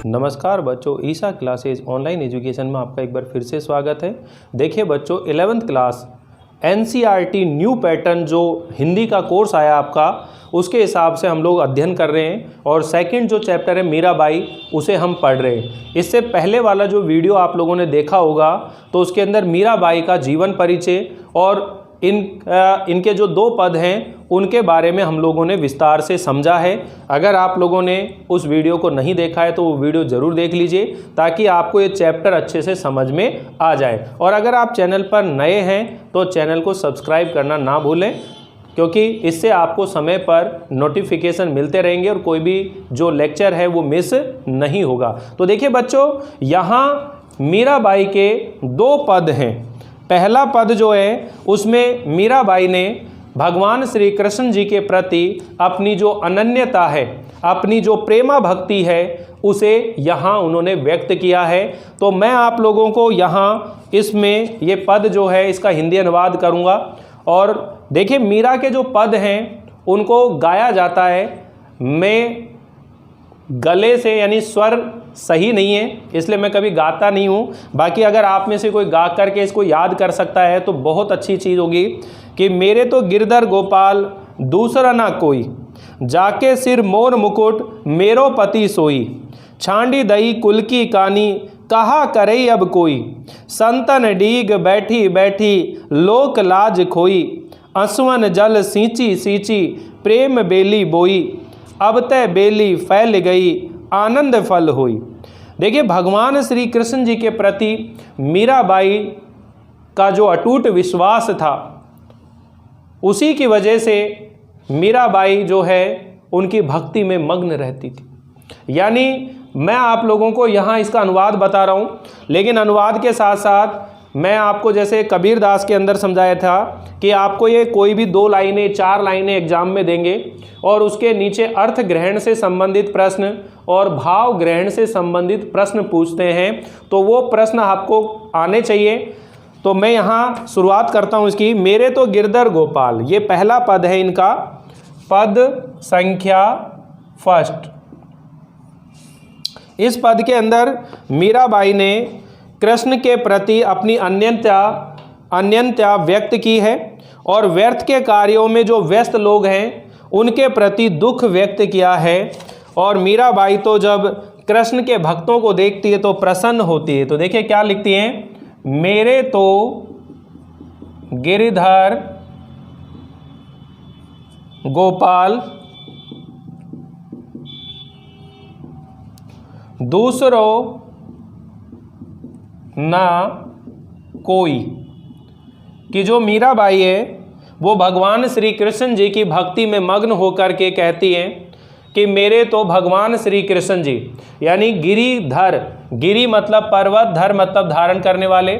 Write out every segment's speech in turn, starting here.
नमस्कार बच्चों, Isha classes online education में आपका एक बार फिर से स्वागत है। देखिए बच्चों, 11th class NCERT new pattern जो हिंदी का कोर्स आया आपका, उसके हिसाब से हम लोग अध्ययन कर रहे हैं और सेकंड जो चैप्टर है मीराबाई, उसे हम पढ़ रहे हैं। इससे पहले वाला जो वीडियो आप लोगों ने देखा होगा तो उसके अंदर मीराबाई का जीवन परिचय और इनके जो दो पद हैं उनके बारे में हम लोगों ने विस्तार से समझा है। अगर आप लोगों ने उस वीडियो को नहीं देखा है तो वो वीडियो ज़रूर देख लीजिए ताकि आपको ये चैप्टर अच्छे से समझ में आ जाए। और अगर आप चैनल पर नए हैं तो चैनल को सब्सक्राइब करना ना भूलें, क्योंकि इससे आपको समय पर नोटिफिकेशन मिलते रहेंगे और कोई भी जो लेक्चर है वो मिस नहीं होगा। तो देखिए बच्चों, यहाँ मीराबाई के दो पद हैं। पहला पद जो है उसमें मीराबाई ने भगवान श्री कृष्ण जी के प्रति अपनी जो अनन्यता है, अपनी जो प्रेमा भक्ति है, उसे यहाँ उन्होंने व्यक्त किया है। तो मैं आप लोगों को यहाँ इसमें ये पद जो है इसका हिंदी अनुवाद करूँगा। और देखिए, मीरा के जो पद हैं उनको गाया जाता है। मैं गले से यानी स्वर सही नहीं है, इसलिए मैं कभी गाता नहीं हूँ। बाकी अगर आप में से कोई गा करके इसको याद कर सकता है तो बहुत अच्छी चीज़ होगी कि मेरे तो गिरधर गोपाल दूसरा ना कोई, जाके सिर मोर मुकुट मेरो पति सोई, छांडी दई कुल की कानी कहा करई अब कोई, संतन डीग बैठी बैठी लोक लाज खोई, असवन जल सींची सींची प्रेम बेली बोई, अब तय बेली फैल गई आनंद फल हुई। देखिए, भगवान श्री कृष्ण जी के प्रति मीराबाई का जो अटूट विश्वास था, उसी की वजह से मीराबाई जो है उनकी भक्ति में मग्न रहती थी। यानी मैं आप लोगों को यहाँ इसका अनुवाद बता रहा हूँ, लेकिन अनुवाद के साथ साथ मैं आपको जैसे कबीर दास के अंदर समझाया था कि आपको ये कोई भी 2 लाइनें 4 लाइनें एग्जाम में देंगे और उसके नीचे अर्थ ग्रहण से संबंधित प्रश्न और भाव ग्रहण से संबंधित प्रश्न पूछते हैं, तो वो प्रश्न आपको आने चाहिए। तो मैं यहाँ शुरुआत करता हूँ इसकी। मेरे तो गिरधर गोपाल, ये पहला पद है इनका, पद संख्या फर्स्ट। इस पद के अंदर मीराबाई ने कृष्ण के प्रति अपनी अनन्यता व्यक्त की है और व्यर्थ के कार्यों में जो व्यस्त लोग हैं उनके प्रति दुख व्यक्त किया है। और मीराबाई तो जब कृष्ण के भक्तों को देखती है तो प्रसन्न होती है। तो देखिए क्या लिखती हैं, मेरे तो गिरधर गोपाल दूसरों ना कोई, कि जो मीराबाई है वो भगवान श्री कृष्ण जी की भक्ति में मग्न होकर के कहती हैं कि मेरे तो भगवान श्री कृष्ण जी, यानी गिरिधर, गिरि मतलब पर्वत, धर मतलब धारण करने वाले,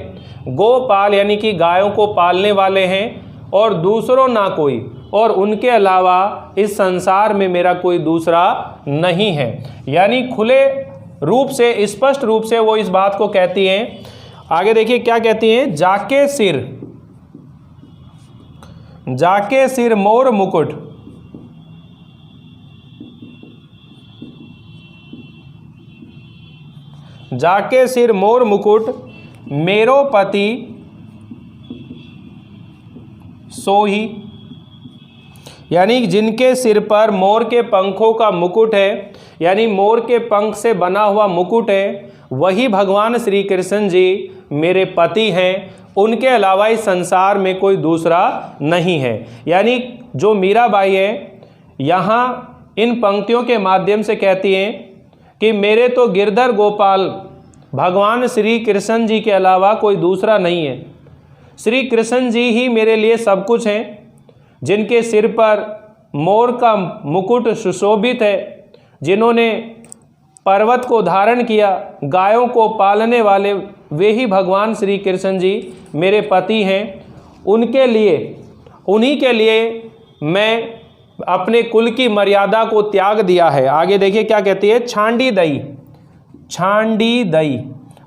गोपाल यानी कि गायों को पालने वाले हैं, और दूसरों ना कोई, और उनके अलावा इस संसार में मेरा कोई दूसरा नहीं है। यानी खुले रूप से, स्पष्ट रूप से वो इस बात को कहती हैं। आगे देखिए क्या कहती हैं, जाके सिर मोर मुकुट, जाके सिर मोर मुकुट मेरो पति सोही, यानी जिनके सिर पर मोर के पंखों का मुकुट है, यानी मोर के पंख से बना हुआ मुकुट है, वही भगवान श्री कृष्ण जी मेरे पति हैं। उनके अलावा इस संसार में कोई दूसरा नहीं है। यानी जो मीराबाई है यहाँ इन पंक्तियों के माध्यम से कहती हैं कि मेरे तो गिरधर गोपाल भगवान श्री कृष्ण जी के अलावा कोई दूसरा नहीं है। श्री कृष्ण जी ही मेरे लिए सब कुछ हैं, जिनके सिर पर मोर का मुकुट सुशोभित है, जिन्होंने पर्वत को धारण किया, गायों को पालने वाले वे ही भगवान श्री कृष्ण जी मेरे पति हैं। उनके लिए, उन्हीं के लिए मैं अपने कुल की मर्यादा को त्याग दिया है। आगे देखिए क्या कहती है, छांडी दई, छांडी दई।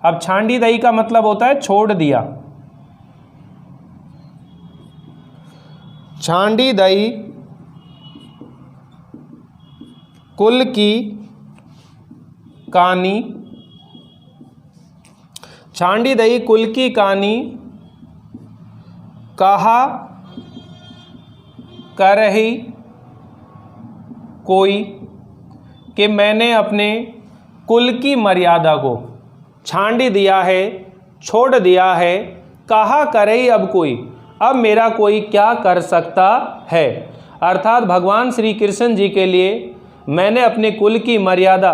अब छांडी दई का मतलब होता है छोड़ दिया। छांडी दई कुल की कानी, छांडी दई कुल की कानी, कहा करही कोई, कि मैंने अपने कुल की मर्यादा को छांडी दिया है, छोड़ दिया है। कहा करही अब कोई, अब मेरा कोई क्या कर सकता है। अर्थात भगवान श्री कृष्ण जी के लिए मैंने अपने कुल की मर्यादा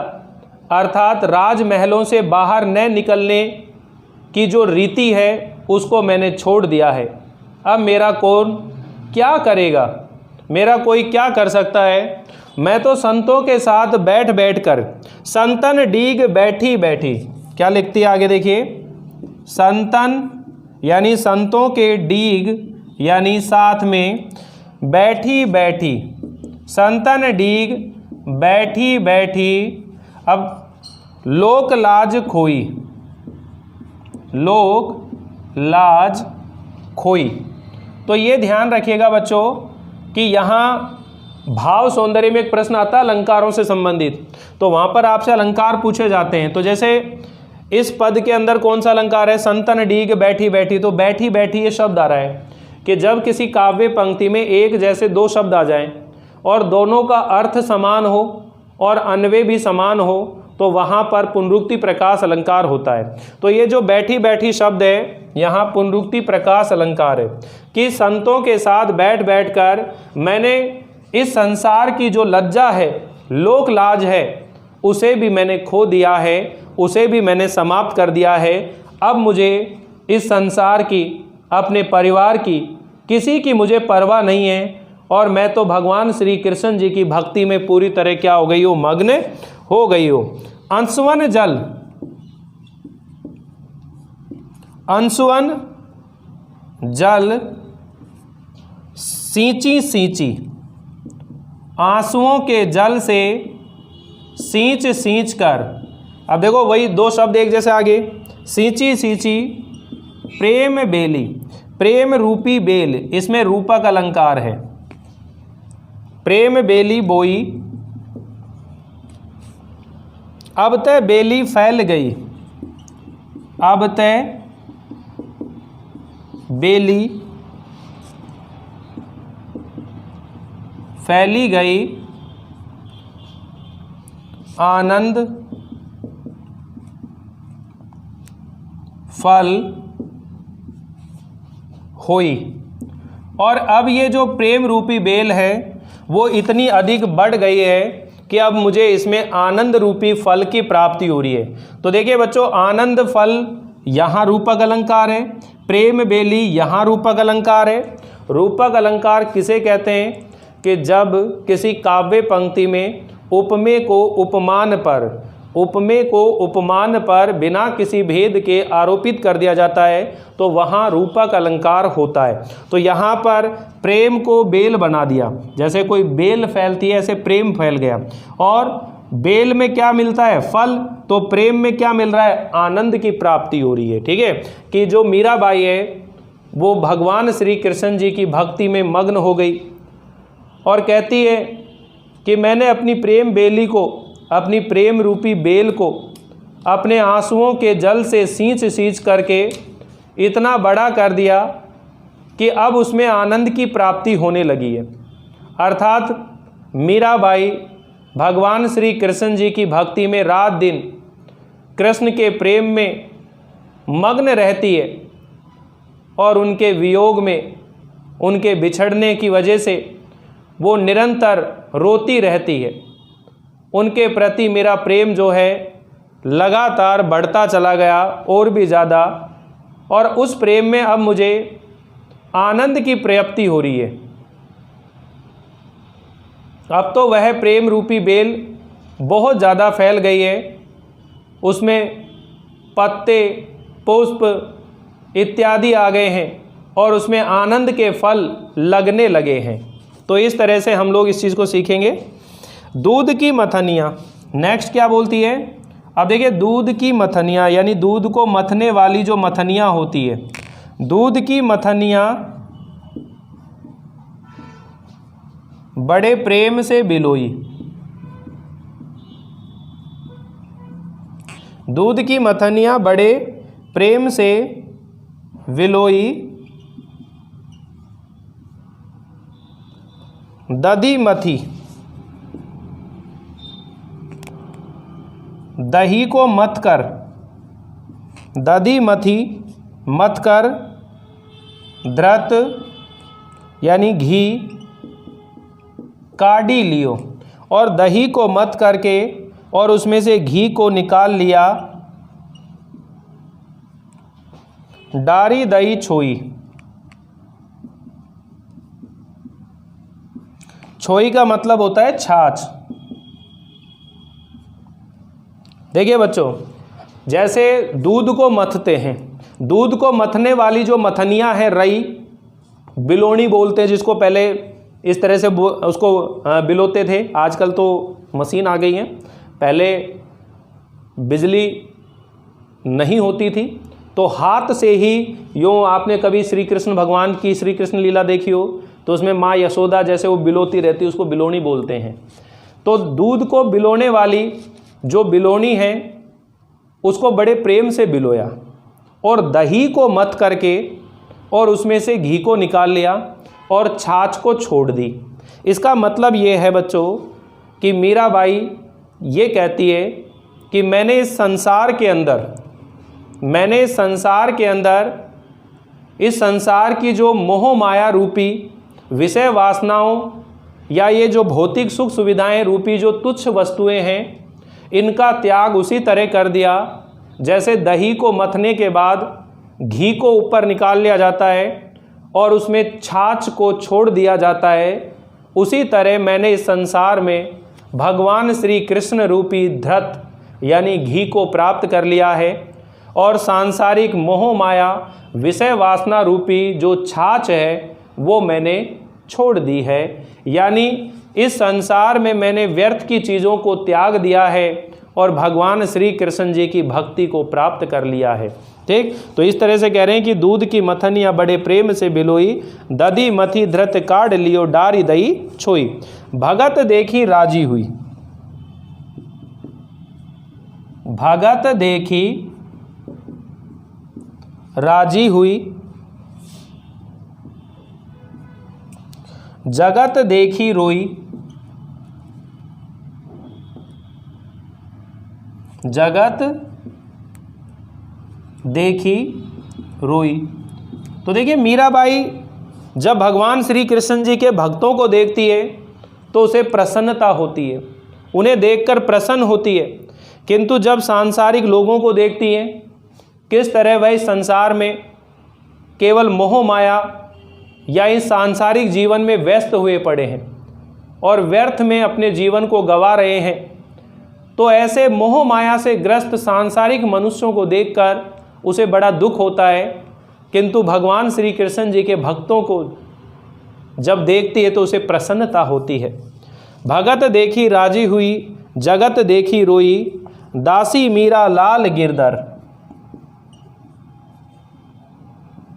अर्थात राजमहलों से बाहर न निकलने की जो रीति है उसको मैंने छोड़ दिया है। अब मेरा कौन क्या करेगा, मेरा कोई क्या कर सकता है। मैं तो संतों के साथ बैठ बैठ कर, संतन डीग बैठी बैठी, क्या लिखती है आगे देखिए, संतन यानी संतों के डीग यानी साथ में, बैठी बैठी, संतन डीग बैठी बैठी, अब लोक लाज खोई, लोक लाज खोई। तो ये ध्यान रखिएगा बच्चों कि यहाँ भाव सौंदर्य में एक प्रश्न आता है अलंकारों से संबंधित, तो वहाँ पर आपसे अलंकार पूछे जाते हैं। तो जैसे इस पद के अंदर कौन सा अलंकार है, संतन डीग बैठी बैठी, तो बैठी बैठी ये शब्द आ रहा है कि जब किसी काव्य पंक्ति में एक जैसे दो शब्द आ जाएं और दोनों का अर्थ समान हो और अन्वय भी समान हो तो वहाँ पर पुनरुक्ति प्रकाश अलंकार होता है। तो ये जो बैठी बैठी शब्द है यहाँ पुनरुक्ति प्रकाश अलंकार है कि संतों के साथ बैठ बैठ कर मैंने इस संसार की जो लज्जा है, लोक लाज है, उसे भी मैंने खो दिया है, उसे भी मैंने समाप्त कर दिया है। अब मुझे इस संसार की, अपने परिवार की, किसी की मुझे परवाह नहीं है और मैं तो भगवान श्री कृष्ण जी की भक्ति में पूरी तरह क्या हो गई हो, मग्न हो गई हो। अंशुवन जल, अंशुवन जल सींची सींची, आंसुओं के जल से सींच सींच कर। अब देखो वही दो शब्द एक जैसे आगे, सींची सींची, प्रेम बेली, प्रेम रूपी बेल, इसमें रूपक अलंकार है, प्रेम बेली बोई, अब तय बेली फैल गई, अब तय बेली फैली गई, आनंद फल होई। और अब ये जो प्रेम रूपी बेल है वो इतनी अधिक बढ़ गई है कि अब मुझे इसमें आनंद रूपी फल की प्राप्ति हो रही है। तो देखिए बच्चों, आनंद फल यहाँ रूपक अलंकार है, प्रेम बेली यहाँ रूपक अलंकार है। रूपक अलंकार किसे कहते हैं कि जब किसी काव्य पंक्ति में उपमेय को उपमान पर, उपमेय को उपमान पर बिना किसी भेद के आरोपित कर दिया जाता है तो वहाँ रूपक अलंकार होता है। तो यहाँ पर प्रेम को बेल बना दिया, जैसे कोई बेल फैलती है ऐसे प्रेम फैल गया। और बेल में क्या मिलता है, फल, तो प्रेम में क्या मिल रहा है, आनंद की प्राप्ति हो रही है। ठीक है, कि जो मीराबाई है वो भगवान श्री कृष्ण जी की भक्ति में मग्न हो गई और कहती है कि मैंने अपनी प्रेम बेली को, अपनी प्रेम रूपी बेल को अपने आंसुओं के जल से सींच सींच करके इतना बड़ा कर दिया कि अब उसमें आनंद की प्राप्ति होने लगी है। अर्थात मीराबाई भगवान श्री कृष्ण जी की भक्ति में रात दिन कृष्ण के प्रेम में मग्न रहती है और उनके वियोग में, उनके बिछड़ने की वजह से वो निरंतर रोती रहती है। उनके प्रति मेरा प्रेम जो है लगातार बढ़ता चला गया और भी ज़्यादा, और उस प्रेम में अब मुझे आनंद की प्राप्ति हो रही है। अब तो वह प्रेम रूपी बेल बहुत ज़्यादा फैल गई है, उसमें पत्ते, पुष्प इत्यादि आ गए हैं और उसमें आनंद के फल लगने लगे हैं। तो इस तरह से हम लोग इस चीज़ को सीखेंगे। दूध की मथनियाँ, नेक्स्ट क्या बोलती है। अब देखिए, दूध की मथनियाँ यानी दूध को मथने वाली जो मथनियाँ होती है, दूध की मथनियाँ बड़े प्रेम से बिलोई। दूध की मथनियाँ बड़े प्रेम से विलोई, दधी मथी, दही को मथ कर, दधी मथी मथ कर, धृत यानी घी, काढ़ी लियो, और दही को मथ करके और उसमें से घी को निकाल लिया, डारी दही छोई। छोई का मतलब होता है छाछ। देखिए बच्चों, जैसे दूध को मथते हैं, दूध को मथने वाली जो मथनियाँ हैं, रई, बिलोनी बोलते हैं जिसको, पहले इस तरह से उसको बिलोते थे, आजकल तो मशीन आ गई है, पहले बिजली नहीं होती थी तो हाथ से ही यूँ, आपने कभी श्री कृष्ण भगवान की श्री कृष्ण लीला देखी हो तो उसमें माँ यशोदा जैसे वो बिलोती रहती, उसको बिलोनी बोलते हैं। तो दूध को बिलोने वाली जो बिलोनी है उसको बड़े प्रेम से बिलोया और दही को मथ करके और उसमें से घी को निकाल लिया और छाछ को छोड़ दी। इसका मतलब ये है बच्चों कि मीराबाई ये कहती है कि मैंने इस संसार के अंदर इस संसार की जो मोह माया रूपी विषय वासनाओं या ये जो भौतिक सुख सुविधाएं रूपी जो तुच्छ वस्तुएं हैं, इनका त्याग उसी तरह कर दिया जैसे दही को मथने के बाद घी को ऊपर निकाल लिया जाता है और उसमें छाछ को छोड़ दिया जाता है। उसी तरह मैंने इस संसार में भगवान श्री कृष्ण रूपी धृत यानी घी को प्राप्त कर लिया है और सांसारिक मोह माया विषय वासना रूपी जो छाछ है वो मैंने छोड़ दी है। यानी इस संसार में मैंने व्यर्थ की चीज़ों को त्याग दिया है और भगवान श्री कृष्ण जी की भक्ति को प्राप्त कर लिया है। ठीक, तो इस तरह से कह रहे हैं कि दूध की मथनियाँ बड़े प्रेम से बिलोई, दधी मथी धृत काढ़ लियो, डारी दही छोई, भगत देखी राजी हुई। भगत देखी राजी हुई, जगत देखी रोई, जगत देखी रोई। तो देखिए मीराबाई जब भगवान श्री कृष्ण जी के भक्तों को देखती है तो उसे प्रसन्नता होती है, उन्हें देखकर प्रसन्न होती है, किंतु जब सांसारिक लोगों को देखती है किस तरह वह इस संसार में केवल मोह माया या इस सांसारिक जीवन में व्यस्त हुए पड़े हैं और व्यर्थ में अपने जीवन को गंवा रहे हैं, तो ऐसे मोह माया से ग्रस्त सांसारिक मनुष्यों को देखकर उसे बड़ा दुख होता है। किंतु भगवान श्री कृष्ण जी के भक्तों को जब देखती है तो उसे प्रसन्नता होती है। भगत देखी राजी हुई, जगत देखी रोई, दासी मीरा लाल गिरधर।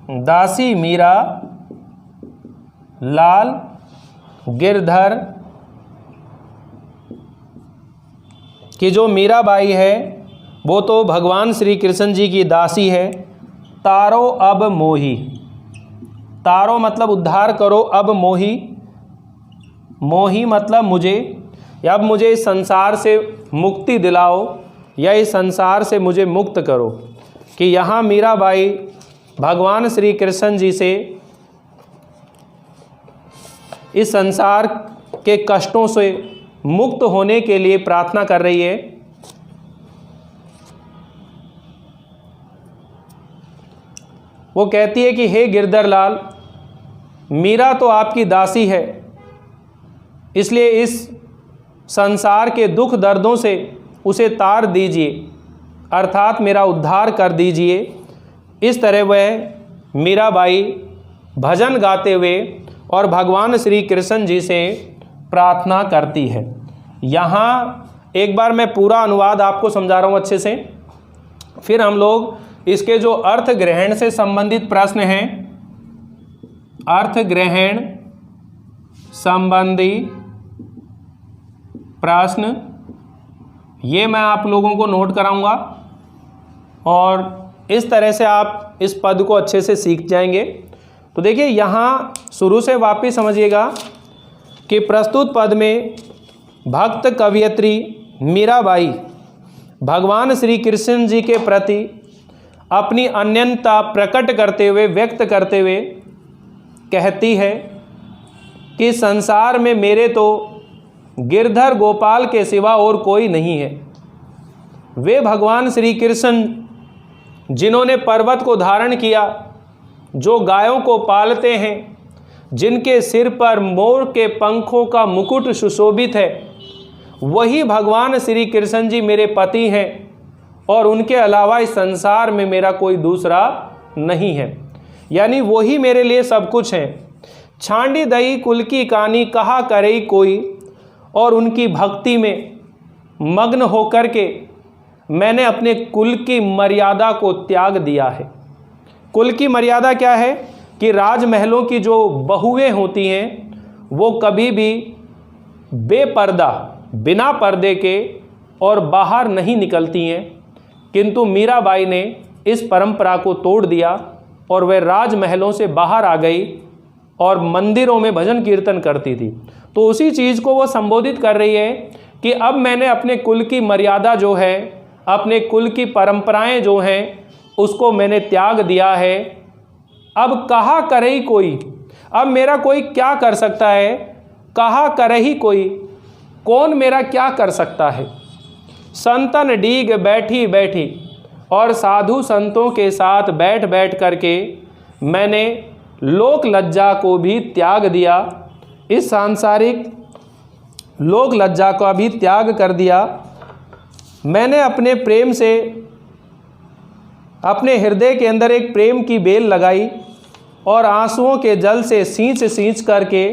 दासी मीरा लाल गिरधर कि जो मीराबाई है वो तो भगवान श्री कृष्ण जी की दासी है। तारो अब मोही, तारो मतलब उद्धार करो, अब मोही, मोही मतलब मुझे, अब मुझे इस संसार से मुक्ति दिलाओ या इस संसार से मुझे मुक्त करो। कि यहाँ मीराबाई भगवान श्री कृष्ण जी से इस संसार के कष्टों से मुक्त होने के लिए प्रार्थना कर रही है। वो कहती है कि हे गिरधर लाल, मीरा तो आपकी दासी है, इसलिए इस संसार के दुख दर्दों से उसे तार दीजिए, अर्थात मेरा उद्धार कर दीजिए। इस तरह वह मीराबाई भजन गाते हुए और भगवान श्री कृष्ण जी से प्रार्थना करती है। यहाँ एक बार मैं पूरा अनुवाद आपको समझा रहा हूँ अच्छे से, फिर हम लोग इसके जो अर्थ ग्रहण से संबंधित प्रश्न हैं, अर्थ ग्रहण संबंधी प्रश्न, ये मैं आप लोगों को नोट कराऊंगा और इस तरह से आप इस पद को अच्छे से सीख जाएंगे। तो देखिए यहाँ शुरू से वापस समझिएगा कि प्रस्तुत पद में भक्त कवयित्री मीराबाई भगवान श्री कृष्ण जी के प्रति अपनी अनन्यता प्रकट करते हुए, व्यक्त करते हुए कहती है कि संसार में मेरे तो गिरधर गोपाल के सिवा और कोई नहीं है। वे भगवान श्री कृष्ण जिन्होंने पर्वत को धारण किया, जो गायों को पालते हैं, जिनके सिर पर मोर के पंखों का मुकुट सुशोभित है, वही भगवान श्री कृष्ण जी मेरे पति हैं और उनके अलावा इस संसार में मेरा कोई दूसरा नहीं है। यानी वही मेरे लिए सब कुछ हैं। छांडी दई कुल की कहानी कहा करे कोई, और उनकी भक्ति में मग्न होकर के मैंने अपने कुल की मर्यादा को त्याग दिया है। कुल की मर्यादा क्या है कि राजमहलों की जो बहुएं होती हैं वो कभी भी बेपर्दा, बिना पर्दे के और बाहर नहीं निकलती हैं, किंतु मीराबाई ने इस परंपरा को तोड़ दिया और वह राजमहलों से बाहर आ गई और मंदिरों में भजन कीर्तन करती थी। तो उसी चीज़ को वो संबोधित कर रही है कि अब मैंने अपने कुल की मर्यादा जो है, अपने कुल की परंपराएं जो हैं, उसको मैंने त्याग दिया है। अब कहा करे ही कोई, अब मेरा कोई क्या कर सकता है? कहा करे ही कोई, कौन मेरा क्या कर सकता है? संतन डीग बैठी बैठी, और साधु संतों के साथ बैठ बैठ करके मैंने लोक लज्जा को भी त्याग दिया। इस सांसारिक लोक लज्जा का भी त्याग कर दिया। मैंने अपने प्रेम से, अपने हृदय के अंदर एक प्रेम की बेल लगाई और आंसुओं के जल से सींच सींच करके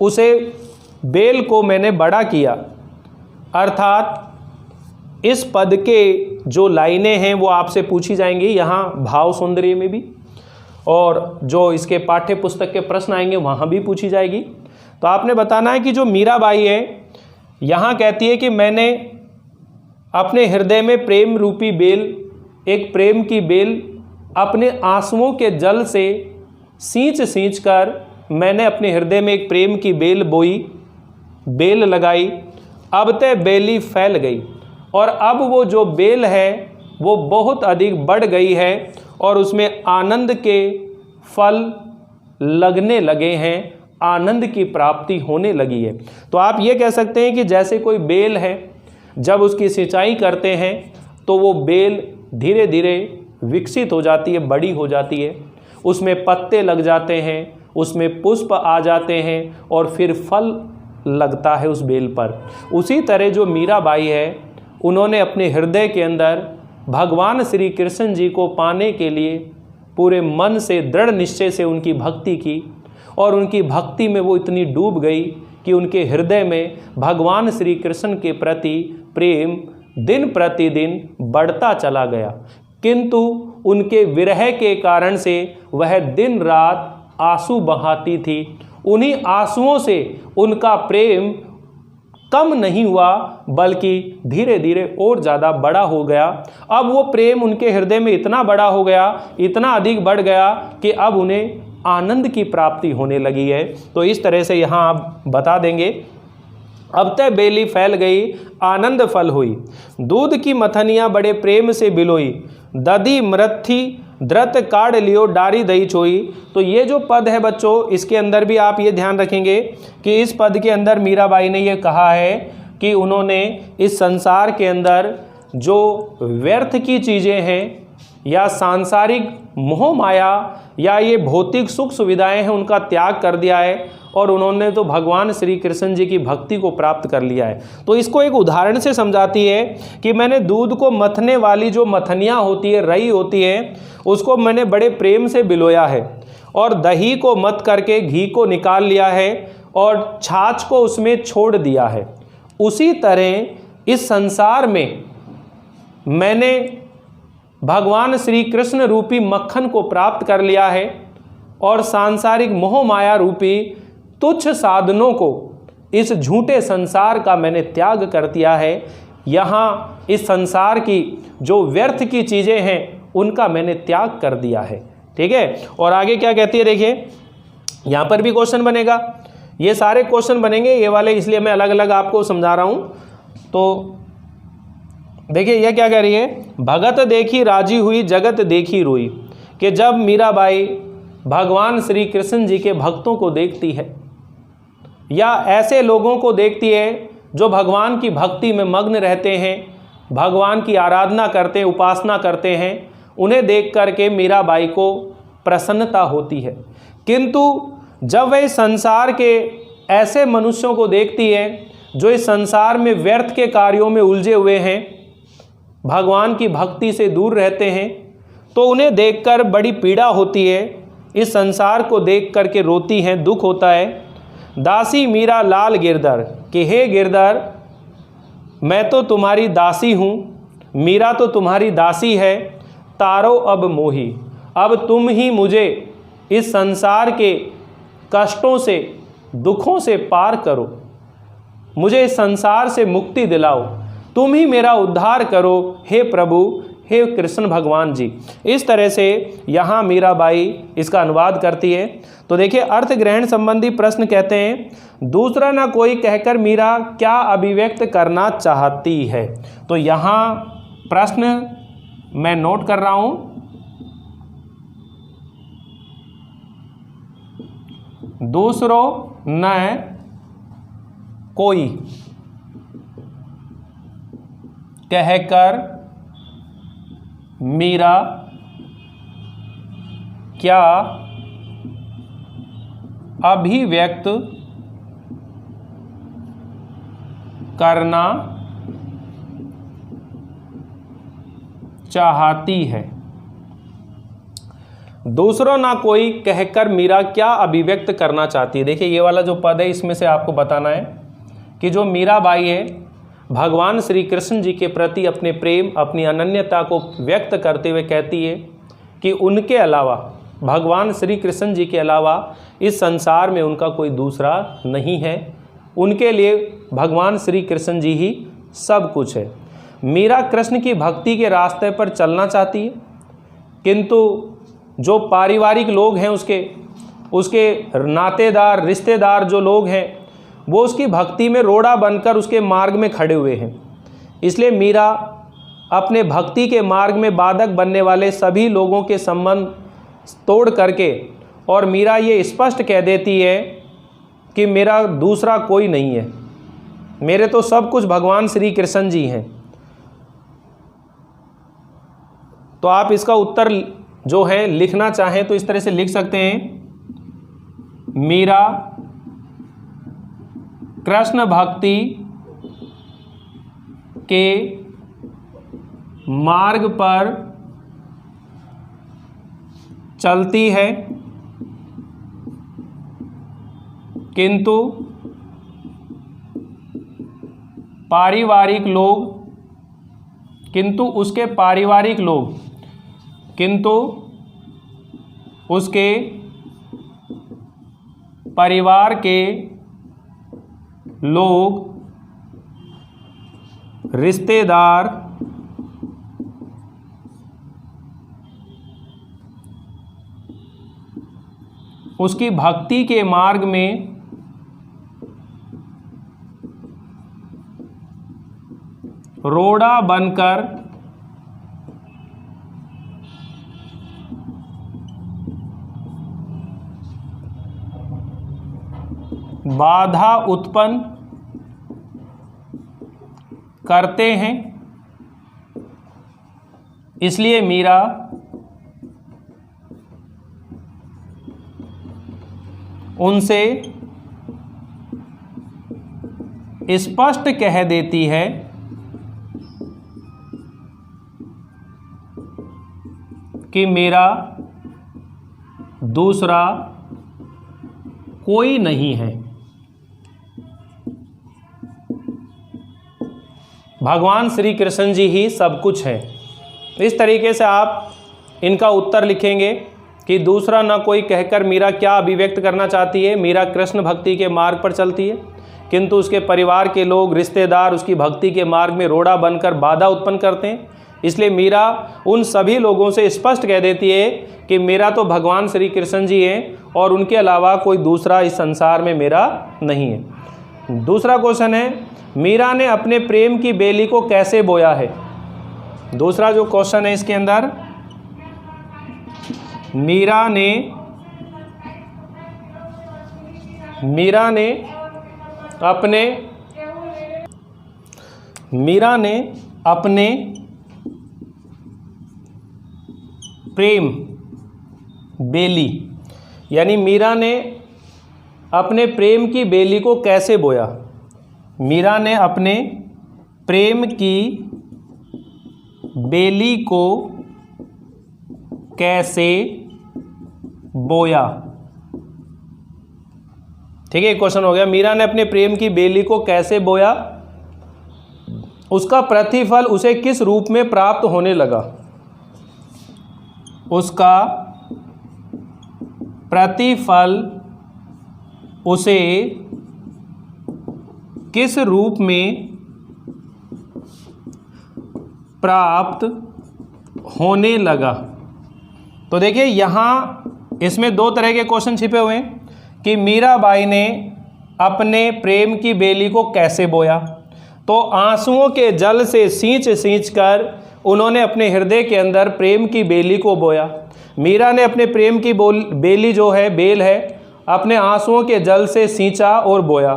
उसे बेल को मैंने बड़ा किया। अर्थात इस पद के जो लाइनें हैं वो आपसे पूछी जाएंगी यहाँ भाव सौंदर्य में भी, और जो इसके पाठ्य पुस्तक के प्रश्न आएंगे वहाँ भी पूछी जाएगी। तो आपने बताना है कि जो मीराबाई है यहाँ कहती है कि मैंने अपने हृदय में प्रेम रूपी बेल, एक प्रेम की बेल अपने आंसुओं के जल से सींच सींच कर मैंने अपने हृदय में एक प्रेम की बेल बोई, बेल लगाई। अब ते बेली फैल गई, और अब वो जो बेल है वो बहुत अधिक बढ़ गई है और उसमें आनंद के फल लगने लगे हैं, आनंद की प्राप्ति होने लगी है। तो आप ये कह सकते हैं कि जैसे कोई बेल है, जब उसकी सिंचाई करते हैं तो वो बेल धीरे धीरे विकसित हो जाती है, बड़ी हो जाती है, उसमें पत्ते लग जाते हैं, उसमें पुष्प आ जाते हैं और फिर फल लगता है उस बेल पर। उसी तरह जो मीराबाई है, उन्होंने अपने हृदय के अंदर भगवान श्री कृष्ण जी को पाने के लिए पूरे मन से, दृढ़ निश्चय से उनकी भक्ति की, और उनकी भक्ति में वो इतनी डूब गई कि उनके हृदय में भगवान श्री कृष्ण के प्रति प्रेम दिन प्रतिदिन बढ़ता चला गया। किंतु उनके विरह के कारण से वह दिन रात आंसू बहाती थी। उन्हीं आंसुओं से उनका प्रेम कम नहीं हुआ, बल्कि धीरे धीरे और ज़्यादा बड़ा हो गया। अब वो प्रेम उनके हृदय में इतना बड़ा हो गया, इतना अधिक बढ़ गया कि अब उन्हें आनंद की प्राप्ति होने लगी है। तो इस तरह से यहाँ आप बता देंगे, अब तय बेली फैल गई, आनंद फल हुई, दूध की मथनियाँ बड़े प्रेम से बिलोई, दधी मृथी द्रत काढ़ लियो डारी दही चोई। तो ये जो पद है बच्चों, इसके अंदर भी आप ये ध्यान रखेंगे कि इस पद के अंदर मीराबाई ने ये कहा है कि उन्होंने इस संसार के अंदर जो व्यर्थ की चीज़ें हैं या सांसारिक मोह माया या ये भौतिक सुख सुविधाएं हैं, उनका त्याग कर दिया है और उन्होंने तो भगवान श्री कृष्ण जी की भक्ति को प्राप्त कर लिया है। तो इसको एक उदाहरण से समझाती है कि मैंने दूध को मथने वाली जो मथनियाँ होती है, रई होती है, उसको मैंने बड़े प्रेम से बिलोया है और दही को मथ करके घी को निकाल लिया है और छाछ को उसमें छोड़ दिया है। उसी तरह इस संसार में मैंने भगवान श्री कृष्ण रूपी मक्खन को प्राप्त कर लिया है और सांसारिक मोह माया रूपी तुच्छ साधनों को, इस झूठे संसार का मैंने त्याग कर दिया है। यहाँ इस संसार की जो व्यर्थ की चीज़ें हैं उनका मैंने त्याग कर दिया है। ठीक है, और आगे क्या कहती है देखिए, यहाँ पर भी क्वेश्चन बनेगा, ये सारे क्वेश्चन बनेंगे ये वाले, इसलिए मैं अलग अलग आपको समझा रहा हूँ। तो देखिए यह क्या कह रही है, भगत देखी राजी हुई जगत देखी रोई, कि जब मीराबाई भगवान श्री कृष्ण जी के भक्तों को देखती है या ऐसे लोगों को देखती है जो भगवान की भक्ति में मग्न रहते हैं, भगवान की आराधना करते हैं, उपासना करते हैं, उन्हें देख करके मीराबाई को प्रसन्नता होती है। किंतु जब वह संसार के ऐसे मनुष्यों को देखती है जो इस संसार में व्यर्थ के कार्यों में उलझे हुए हैं, भगवान की भक्ति से दूर रहते हैं, तो उन्हें देखकर बड़ी पीड़ा होती है, इस संसार को देख करके रोती हैं, दुख होता है। दासी मीरा लाल गिरधर, कि हे गिरधर मैं तो तुम्हारी दासी हूँ, मीरा तो तुम्हारी दासी है, तारो अब मोही, अब तुम ही मुझे इस संसार के कष्टों से दुखों से पार करो, मुझे इस संसार से मुक्ति दिलाओ, तुम ही मेरा उद्धार करो हे प्रभु, हे कृष्ण भगवान जी। इस तरह से यहाँ मीराबाई इसका अनुवाद करती है। तो देखिए अर्थ ग्रहण संबंधी प्रश्न कहते हैं, दूसरा ना कोई कहकर मीरा क्या अभिव्यक्त करना चाहती है। तो यहाँ प्रश्न मैं नोट कर रहा हूँ, दूसरो न कोई कहकर मीरा क्या अभिव्यक्त करना चाहती है। दूसरों ना कोई कहकर मीरा क्या अभिव्यक्त करना चाहती है। देखिए ये वाला जो पद है इसमें से आपको बताना है कि जो मीराबाई है भगवान श्री कृष्ण जी के प्रति अपने प्रेम, अपनी अनन्यता को व्यक्त करते हुए कहती है कि उनके अलावा, भगवान श्री कृष्ण जी के अलावा इस संसार में उनका कोई दूसरा नहीं है, उनके लिए भगवान श्री कृष्ण जी ही सब कुछ है। मीरा कृष्ण की भक्ति के रास्ते पर चलना चाहती है, किंतु जो पारिवारिक लोग हैं उसके नातेदार, रिश्तेदार जो लोग हैं वो उसकी भक्ति में रोड़ा बनकर उसके मार्ग में खड़े हुए हैं। इसलिए मीरा अपने भक्ति के मार्ग में बाधक बनने वाले सभी लोगों के संबंध तोड़ करके, और मीरा ये स्पष्ट कह देती है कि मेरा दूसरा कोई नहीं है, मेरे तो सब कुछ भगवान श्री कृष्ण जी हैं। तो आप इसका उत्तर जो है लिखना चाहें तो इस तरह से लिख सकते हैं, मीरा कृष्ण भक्ति के मार्ग पर चलती है, किंतु उसके परिवार के लोग, रिश्तेदार उसकी भक्ति के मार्ग में रोड़ा बनकर बाधा उत्पन्न करते हैं। इसलिए मीरा उनसे स्पष्ट कह देती है कि मेरा दूसरा कोई नहीं है। भगवान श्री कृष्ण जी ही सब कुछ है। इस तरीके से आप इनका उत्तर लिखेंगे कि दूसरा ना कोई कहकर मीरा क्या अभिव्यक्त करना चाहती है। मीरा कृष्ण भक्ति के मार्ग पर चलती है, किंतु उसके परिवार के लोग, रिश्तेदार उसकी भक्ति के मार्ग में रोड़ा बनकर बाधा उत्पन्न करते हैं। इसलिए मीरा उन सभी लोगों से स्पष्ट कह देती है कि मेरा तो भगवान श्री कृष्ण जी हैं और उनके अलावा कोई दूसरा इस संसार में मेरा नहीं है। दूसरा क्वेश्चन है, मीरा ने अपने प्रेम की बेली को कैसे बोया है? दूसरा जो क्वेश्चन है इसके अंदर, मीरा ने अपने प्रेम बेली, यानी मीरा ने अपने प्रेम की बेली को कैसे बोया? मीरा ने अपने प्रेम की बेली को कैसे बोया? ठीक है, क्वेश्चन हो गया, मीरा ने अपने प्रेम की बेली को कैसे बोया, उसका प्रतिफल उसे किस रूप में प्राप्त होने लगा? उसका प्रतिफल उसे किस रूप में प्राप्त होने लगा? तो देखिए यहाँ इसमें दो तरह के क्वेश्चन छिपे हुए हैं कि मीराबाई ने अपने प्रेम की बेली को कैसे बोया। तो आंसुओं के जल से सींच कर उन्होंने अपने हृदय के अंदर प्रेम की बेली को बोया। मीरा ने अपने प्रेम की बेली जो है, बेल है, अपने आंसुओं के जल से सींचा और बोया।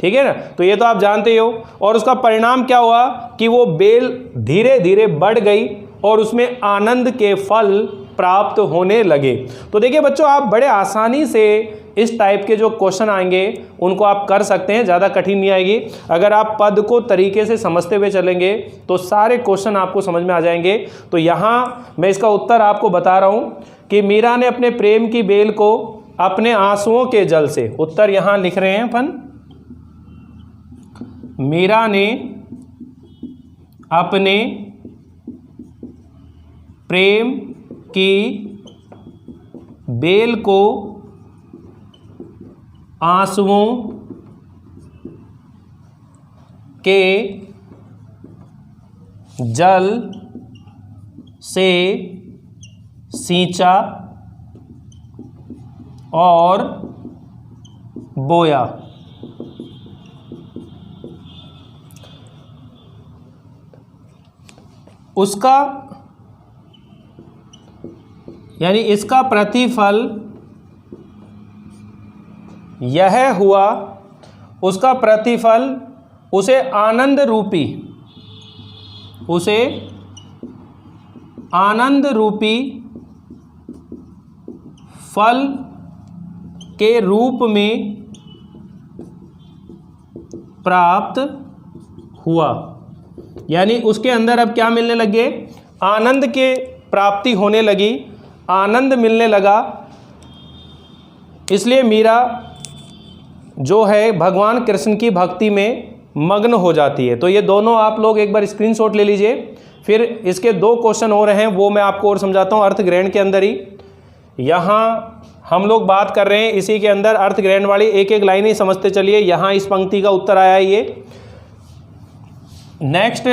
ठीक है ना, तो ये तो आप जानते ही हो। और उसका परिणाम क्या हुआ कि वो बेल धीरे धीरे बढ़ गई और उसमें आनंद के फल प्राप्त होने लगे। तो देखिए बच्चों, आप बड़े आसानी से इस टाइप के जो क्वेश्चन आएंगे उनको आप कर सकते हैं, ज़्यादा कठिन नहीं आएगी। अगर आप पद को तरीके से समझते हुए चलेंगे तो सारे क्वेश्चन आपको समझ में आ जाएंगे। तो यहाँ मैं इसका उत्तर आपको बता रहा हूँ कि मीरा ने अपने प्रेम की बेल को अपने आंसुओं के जल से, उत्तर यहाँ लिख रहे हैं अपन, मीरा ने अपने प्रेम की बेल को आंसुओं के जल से सींचा और बोया। उसका यानी इसका प्रतिफल यह हुआ, उसका प्रतिफल उसे आनंद रूपी फल के रूप में प्राप्त हुआ। यानी उसके अंदर अब क्या मिलने लगे? आनंद के प्राप्ति होने लगी, आनंद मिलने लगा। इसलिए मीरा जो है भगवान कृष्ण की भक्ति में मग्न हो जाती है। तो ये दोनों आप लोग एक बार स्क्रीनशॉट ले लीजिए। फिर इसके दो क्वेश्चन और हैं, वो मैं आपको और समझाता हूँ अर्थ ग्रहण के अंदर ही। यहाँ हम लोग बात कर रहे हैं इसी के अंदर अर्थ ग्रहण वाली एक एक लाइन ही समझते चलिए। यहाँ इस पंक्ति का उत्तर आया ये। नेक्स्ट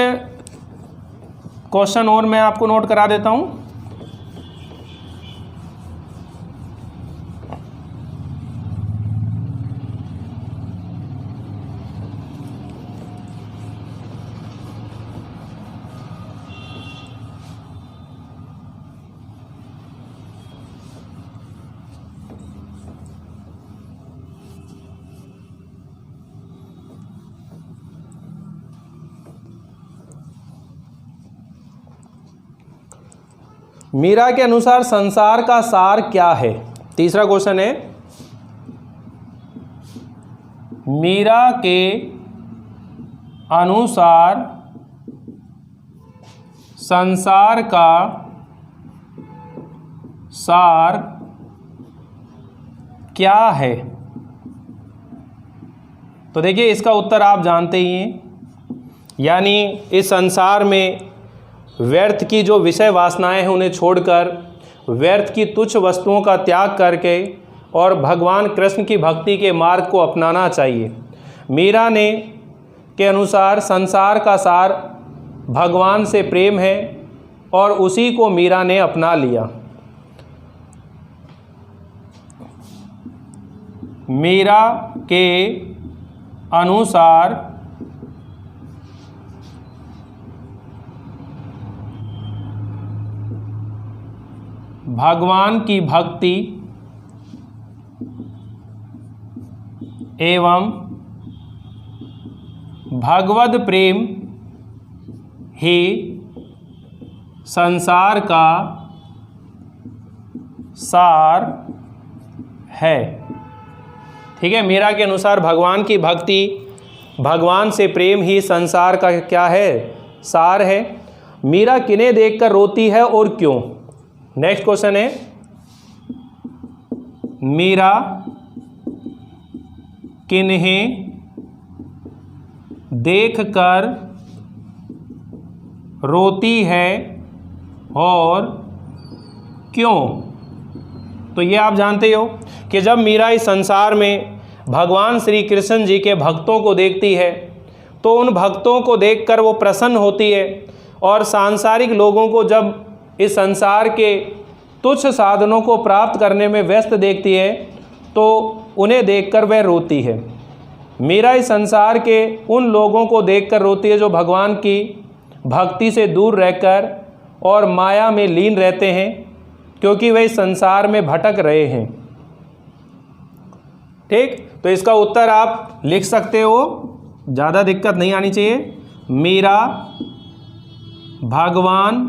क्वेश्चन और मैं आपको नोट करा देता हूँ। मीरा के अनुसार संसार का सार क्या है? तीसरा क्वेश्चन है, मीरा के अनुसार संसार का सार क्या है? तो देखिए इसका उत्तर आप जानते ही हैं। यानी इस संसार में व्यर्थ की जो विषय वासनाएं हैं उन्हें छोड़कर, व्यर्थ की तुच्छ वस्तुओं का त्याग करके और भगवान कृष्ण की भक्ति के मार्ग को अपनाना चाहिए। मीरा ने के अनुसार संसार का सार भगवान से प्रेम है और उसी को मीरा ने अपना लिया। मीरा के अनुसार भगवान की भक्ति एवं भगवद प्रेम ही संसार का सार है। ठीक है, मीरा के अनुसार भगवान की भक्ति, भगवान से प्रेम ही संसार का क्या है, सार है। मीरा किन्हें देखकर रोती है और क्यों? नेक्स्ट क्वेश्चन है, मीरा किन्हें देखकर रोती है और क्यों? तो ये आप जानते हो कि जब मीरा इस संसार में भगवान श्री कृष्ण जी के भक्तों को देखती है तो उन भक्तों को देखकर वो प्रसन्न होती है, और सांसारिक लोगों को जब इस संसार के तुच्छ साधनों को प्राप्त करने में व्यस्त देखती है तो उन्हें देखकर वह रोती है। मीरा इस संसार के उन लोगों को देखकर रोती है जो भगवान की भक्ति से दूर रहकर और माया में लीन रहते हैं, क्योंकि वे इस संसार में भटक रहे हैं। ठीक, तो इसका उत्तर आप लिख सकते हो, ज़्यादा दिक्कत नहीं आनी चाहिए। मीरा भगवान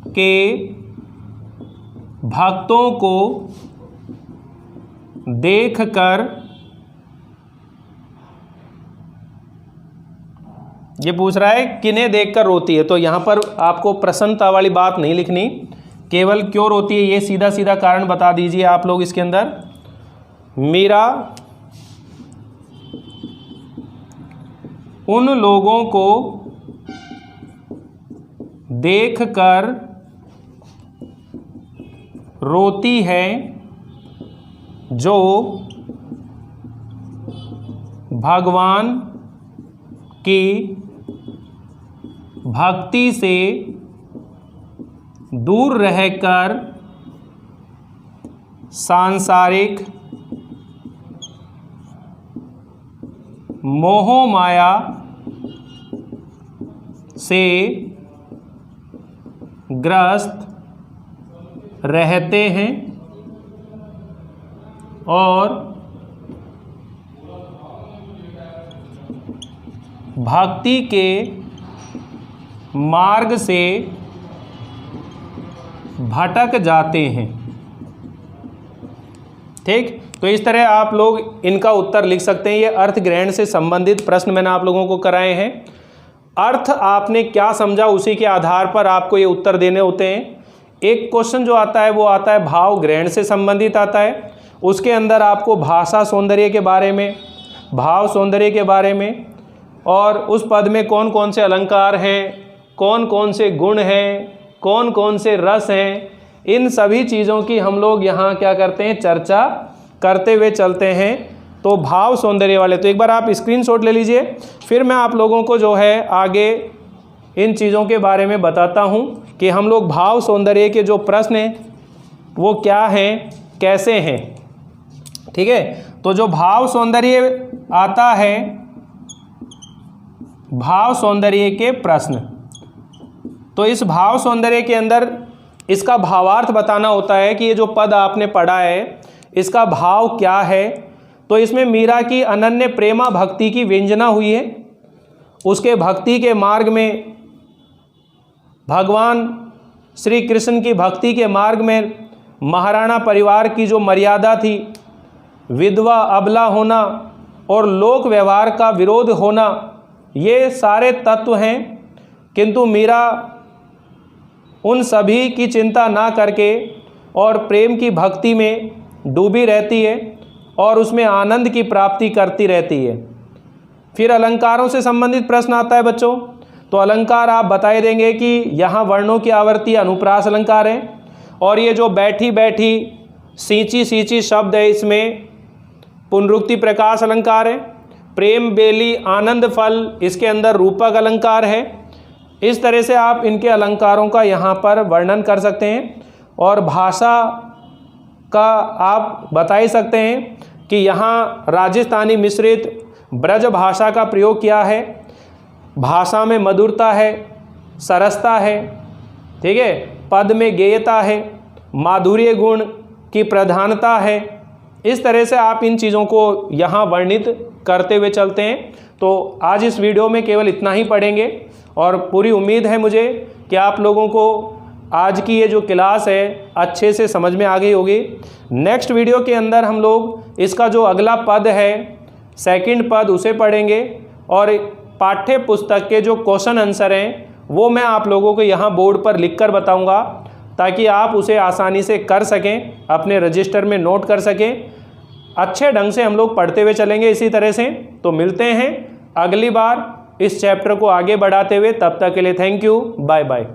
के भक्तों को देखकर, ये पूछ रहा है किन्हें देखकर रोती है, तो यहाँ पर आपको प्रसन्नता वाली बात नहीं लिखनी, केवल क्यों रोती है ये सीधा सीधा कारण बता दीजिए आप लोग इसके अंदर। मीरा उन लोगों को देखकर रोती है जो भगवान की भक्ति से दूर रहकर सांसारिक मोह माया से ग्रस्त रहते हैं और भक्ति के मार्ग से भटक जाते हैं। ठीक, तो इस तरह आप लोग इनका उत्तर लिख सकते हैं। ये अर्थ ग्रहण से संबंधित प्रश्न मैंने आप लोगों को कराए हैं। अर्थ आपने क्या समझा उसी के आधार पर आपको ये उत्तर देने होते हैं। एक क्वेश्चन जो आता है वो आता है भाव ग्रहण से संबंधित आता है, उसके अंदर आपको भाषा सौंदर्य के बारे में, भाव सौंदर्य के बारे में, और उस पद में कौन कौन से अलंकार हैं, कौन कौन से गुण हैं, कौन कौन से रस हैं, इन सभी चीज़ों की हम लोग यहाँ क्या करते हैं, चर्चा करते हुए चलते हैं। तो भाव सौंदर्य वाले तो एक बार आप स्क्रीनशॉट ले लीजिए, फिर मैं आप लोगों को जो है आगे इन चीज़ों के बारे में बताता हूँ कि हम लोग भाव सौंदर्य के जो प्रश्न हैं वो क्या हैं, कैसे हैं। ठीक है, तो जो भाव सौंदर्य आता है, भाव सौंदर्य के प्रश्न, तो इस भाव सौंदर्य के अंदर इसका भावार्थ बताना होता है कि ये जो पद आपने पढ़ा है इसका भाव क्या है। तो इसमें मीरा की अनन्य प्रेमा भक्ति की व्यंजना हुई है, उसके भक्ति के मार्ग में, भगवान श्री कृष्ण की भक्ति के मार्ग में महाराणा परिवार की जो मर्यादा थी, विधवा अबला होना और लोक व्यवहार का विरोध होना, ये सारे तत्व हैं। किंतु मीरा उन सभी की चिंता ना करके और प्रेम की भक्ति में डूबी रहती है और उसमें आनंद की प्राप्ति करती रहती है। फिर अलंकारों से संबंधित प्रश्न आता है बच्चों, तो अलंकार आप बताए देंगे कि यहाँ वर्णों की आवर्ती अनुप्रास अलंकार है, और ये जो बैठी बैठी सींची सींची शब्द है इसमें पुनरुक्ति प्रकाश अलंकार है। प्रेम बेली, आनंद फल, इसके अंदर रूपक अलंकार है। इस तरह से आप इनके अलंकारों का यहाँ पर वर्णन कर सकते हैं। और भाषा का आप बता ही सकते हैं कि यहाँ राजस्थानी मिश्रित ब्रज भाषा का प्रयोग किया है। भाषा में मधुरता है, सरसता है, ठीक है, पद में गेयता है, माधुर्य गुण की प्रधानता है। इस तरह से आप इन चीज़ों को यहाँ वर्णित करते हुए चलते हैं। तो आज इस वीडियो में केवल इतना ही पढ़ेंगे और पूरी उम्मीद है मुझे कि आप लोगों को आज की ये जो क्लास है अच्छे से समझ में आ गई होगी। नेक्स्ट वीडियो के अंदर हम लोग इसका जो अगला पद है, सेकंड पद, उसे पढ़ेंगे और पाठ्य पुस्तक के जो क्वेश्चन आंसर हैं वो मैं आप लोगों को यहाँ बोर्ड पर लिख कर बताऊँगा ताकि आप उसे आसानी से कर सकें, अपने रजिस्टर में नोट कर सकें। अच्छे ढंग से हम लोग पढ़ते हुए चलेंगे इसी तरह से। तो मिलते हैं अगली बार इस चैप्टर को आगे बढ़ाते हुए। तब तक के लिए थैंक यू, बाय बाय।